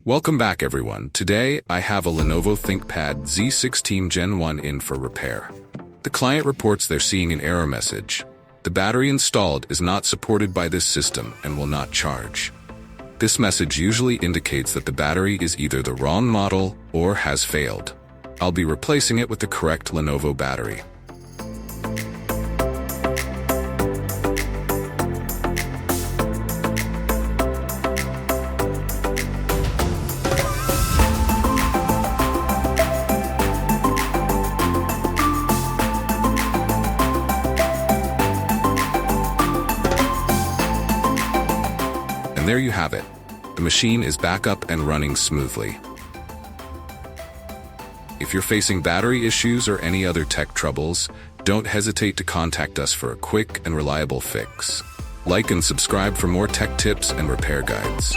Welcome back everyone. Today I have a Lenovo ThinkPad Z16 Gen 1 in for repair. The client reports they're seeing an error message. The battery installed is not supported by this system and will not charge. This message usually indicates that the battery is either the wrong model or has failed. I'll be replacing it with the correct Lenovo battery. And there you have it. The machine is back up and running smoothly. If you're facing battery issues or any other tech troubles, don't hesitate to contact us for a quick and reliable fix. Like and subscribe for more tech tips and repair guides.